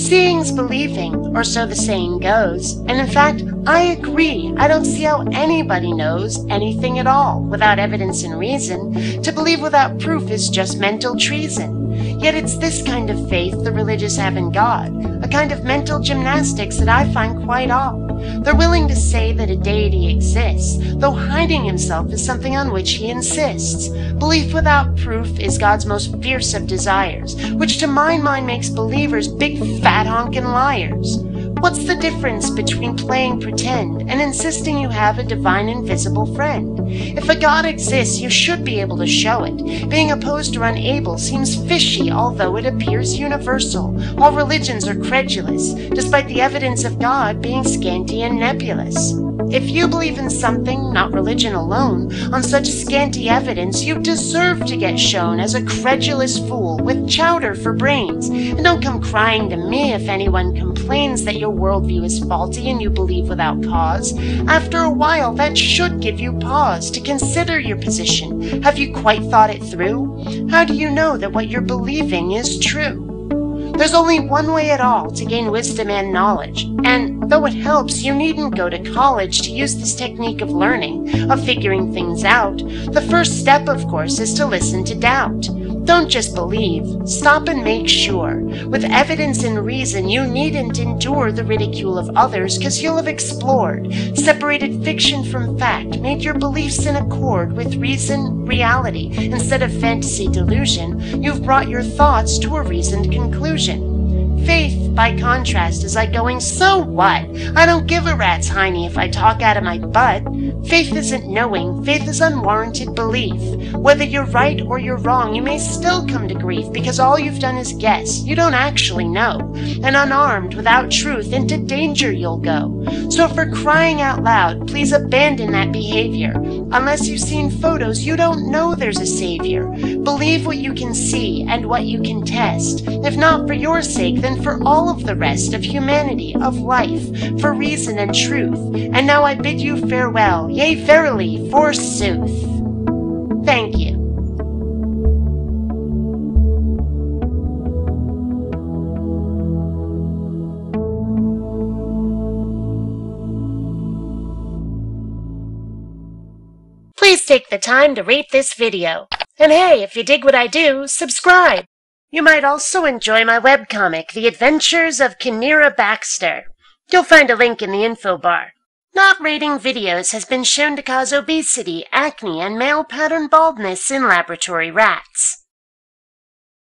Seeing's believing, or so the saying goes, and in fact, I agree. I don't see how anybody knows anything at all without evidence and reason. To believe without proof is just mental treason. Yet it's this kind of faith the religious have in God, a kind of mental gymnastics that I find quite odd. They're willing to say that a deity exists, though hiding himself is something on which he insists. Belief without proof is God's most fierce of desires, which to my mind makes believers big fat honkin' liars. What's the difference between playing pretend and insisting you have a divine invisible friend? If a God exists, you should be able to show it. Being opposed or unable seems fishy, although it appears universal. All religions are credulous, despite the evidence of God being scanty and nebulous. If you believe in something, not religion alone, on such scanty evidence, you deserve to get shown as a credulous fool with chowder for brains. And don't come crying to me if anyone complains that your worldview is faulty and you believe without cause. After a while, that should give you pause to consider your position. Have you quite thought it through? How do you know that what you're believing is true? There's only one way at all to gain wisdom and knowledge, and though it helps, you needn't go to college to use this technique of learning, of figuring things out. The first step, of course, is to listen to doubt. Don't just believe, stop and make sure. With evidence and reason, you needn't endure the ridicule of others, because you'll have explored, separated fiction from fact, made your beliefs in accord with reason, reality. Instead of fantasy delusion, you've brought your thoughts to a reasoned conclusion. Faith, by contrast, is like going, so what? I don't give a rat's hiney if I talk out of my butt. Faith isn't knowing, faith is unwarranted belief. Whether you're right or you're wrong, you may still come to grief because all you've done is guess. You don't actually know. And unarmed, without truth, into danger you'll go. So for crying out loud, please abandon that behavior. Unless you've seen photos, you don't know there's a savior. Believe what you can see and what you can test. If not for your sake, then for all of the rest of humanity, of life, for reason and truth. And now I bid you farewell, yea, verily, forsooth. Thank you. Please take the time to rate this video. And hey, if you dig what I do, subscribe. You might also enjoy my webcomic, The Adventures of Kinneara Baxter. You'll find a link in the info bar. Not rating videos has been shown to cause obesity, acne, and male pattern baldness in laboratory rats.